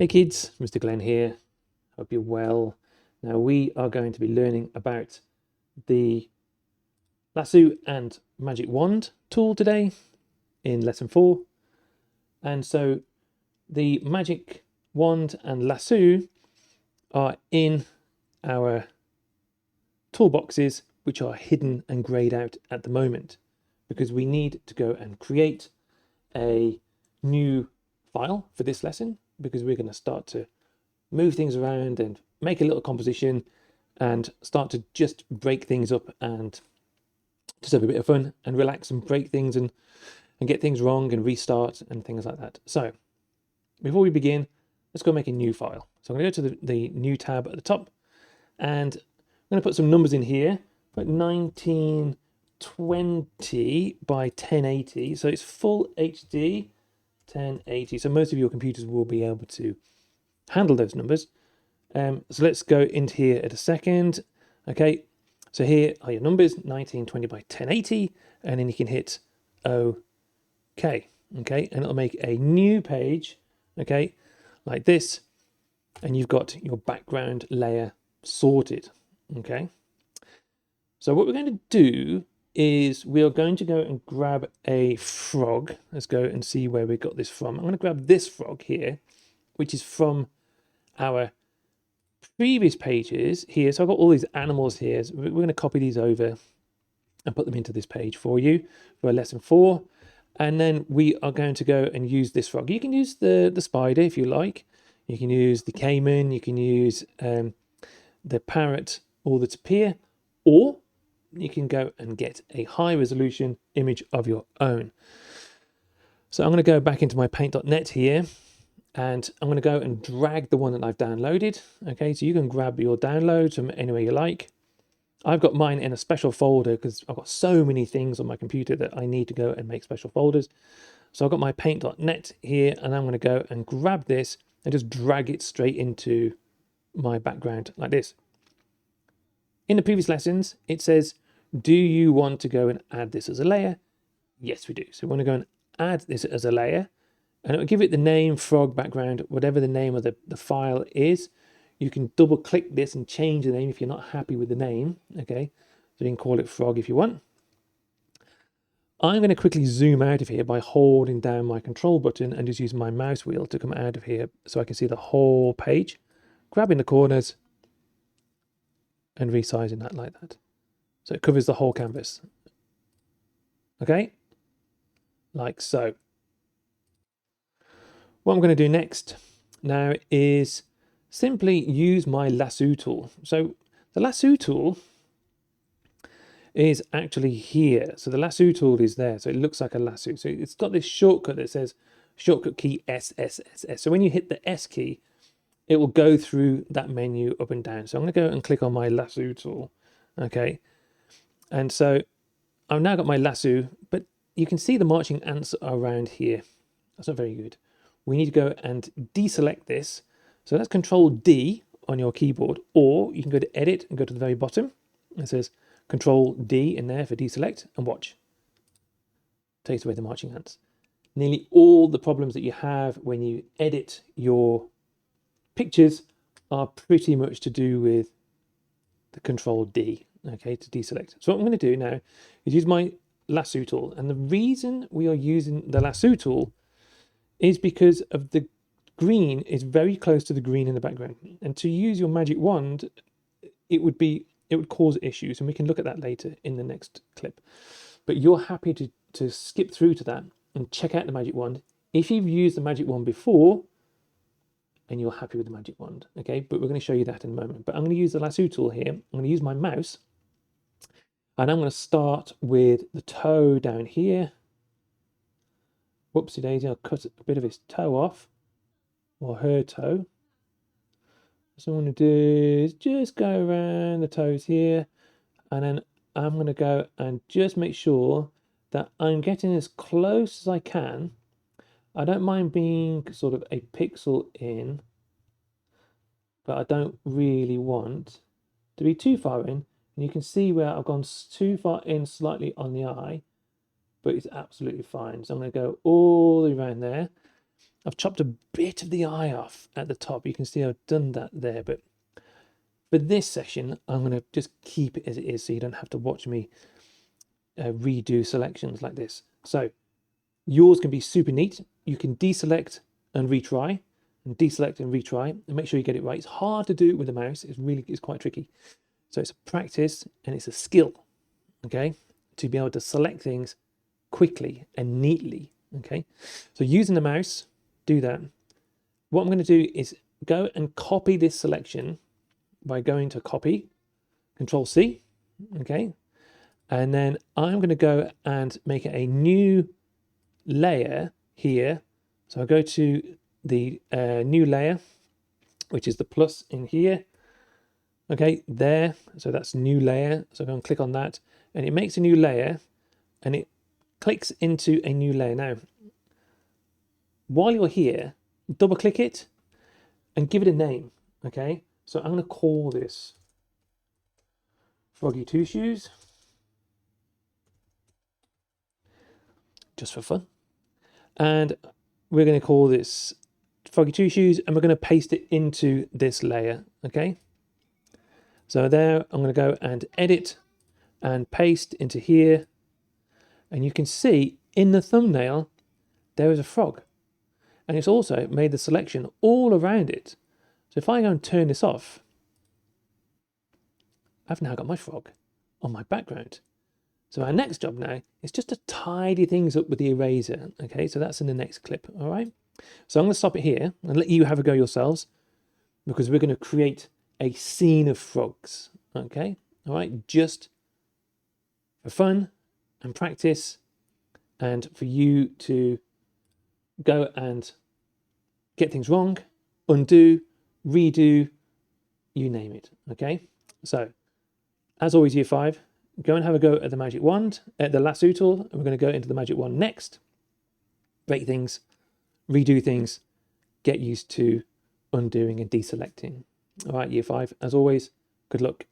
Hey kids, Mr. Glenn here. Hope you're well. Now we are going to be learning about the lasso and magic wand tool today in lesson 4. And so the magic wand and lasso are in our toolboxes, which are hidden and grayed out at the moment because we need to go and create a new file for this lesson because we're going to start to move things around and make a little composition and start to just break things up and just have a bit of fun and relax and break things and get things wrong and restart and things like that. So before we begin, let's go make a new file. So I'm going to go to the new tab at the top and I'm going to put some numbers in here. Put 1920 by 1080. So it's full HD 1080. So most of your computers will be able to handle those numbers. So let's go into here at a second. Okay, so here are your numbers, 1920 by 1080, and then you can hit OK. Okay, and it'll make a new page, okay, like this, and you've got your background layer sorted. Okay, so what we're going to do is we are going to go and grab a frog. Let's go and see where we got this from. I'm going to grab this frog here, which is from our previous pages here. So I've got all these animals here. So we're going to copy these over and put them into this page for you for lesson 4. And then we are going to go and use this frog. You can use the spider if you like. You can use the caiman. You can use the parrot or the tapir, or you can go and get a high resolution image of your own. So I'm going to go back into my paint.net here. And I'm going to go and drag the one that I've downloaded. Okay, so you can grab your downloads from anywhere you like. I've got mine in a special folder because I've got so many things on my computer that I need to go and make special folders. So I've got my paint.net here, and I'm going to go and grab this and just drag it straight into my background like this. In the previous lessons, it says, do you want to go and add this as a layer? Yes, we do. So we want to go and add this as a layer. And it will give it the name frog background, whatever the name of the file is. You can double click this and change the name if you're not happy with the name. Okay, so you can call it frog if you want. I'm going to quickly zoom out of here by holding down my control button and just use my mouse wheel to come out of here so I can see the whole page, grabbing the corners and resizing that like that. So it covers the whole canvas. Okay, like so. What I'm going to do next now is simply use my lasso tool. So the lasso tool is actually here. So the lasso tool is there. So it looks like a lasso. So it's got this shortcut that says shortcut key S, S, S, S. So when you hit the S key, it will go through that menu up and down. So I'm going to go and click on my lasso tool. Okay. And so I've now got my lasso, but you can see the marching ants around here. That's not very good. We need to go and deselect this. So that's Control D on your keyboard, or you can go to Edit and go to the very bottom. It says Control D in there for deselect, and watch. Takes away the marching ants. Nearly all the problems that you have when you edit your pictures are pretty much to do with the Control D, okay, to deselect. So what I'm going to do now is use my lasso tool. And the reason we are using the lasso tool is because of the green is very close to the green in the background. And to use your magic wand, it would cause issues. And we can look at that later in the next clip. But you're happy to skip through to that and check out the magic wand if you've used the magic wand before and you're happy with the magic wand. Okay, but we're going to show you that in a moment. But I'm going to use the lasso tool here. I'm going to use my mouse. And I'm going to start with the toe down here. Whoopsie daisy, I'll cut a bit of his toe off, or her toe. So what I'm going to do is just go around the toes here, and then I'm going to go and just make sure that I'm getting as close as I can. I don't mind being sort of a pixel in, but I don't really want to be too far in. And you can see where I've gone too far in slightly on the eye, but it's absolutely fine. So I'm going to go all the way around there. I've chopped a bit of the eye off at the top. You can see I've done that there, but for this session, I'm going to just keep it as it is so you don't have to watch me redo selections like this. So yours can be super neat. You can deselect and retry, and deselect and retry, and make sure you get it right. It's hard to do with the mouse. It's quite tricky. So it's a practice and it's a skill, okay, to be able to select things quickly and neatly, okay. So using the mouse, do that. What I'm going to do is go and copy this selection by going to copy, Control C, okay, and then I'm going to go and make a new layer here. So I'll go to the new layer, which is the plus in here. Okay, there. So that's new layer. So I'm going to click on that and it makes a new layer and it clicks into a new layer. Now, while you're here, double click it and give it a name. Okay, so I'm going to call this Froggy Two Shoes, just for fun. And we're going to call this Froggy Two Shoes and we're going to paste it into this layer. Okay, so there I'm going to go and edit and paste into here, and you can see in the thumbnail there is a frog, and it's also made the selection all around it. So if I go and turn this off, I've now got my frog on my background. So our next job now is just to tidy things up with the eraser. Okay, so that's in the next clip. All right, so I'm going to stop it here and let you have a go yourselves, because we're going to create a scene of frogs. Okay, all right, just for fun and practice, and for you to go and get things wrong, undo, redo, you name it. Okay, so as always, year 5, go and have a go at the magic wand, at the lasso tool, and we're going to go into the magic wand next. Break things, redo things, get used to undoing and deselecting. All right, year 5, as always, good luck.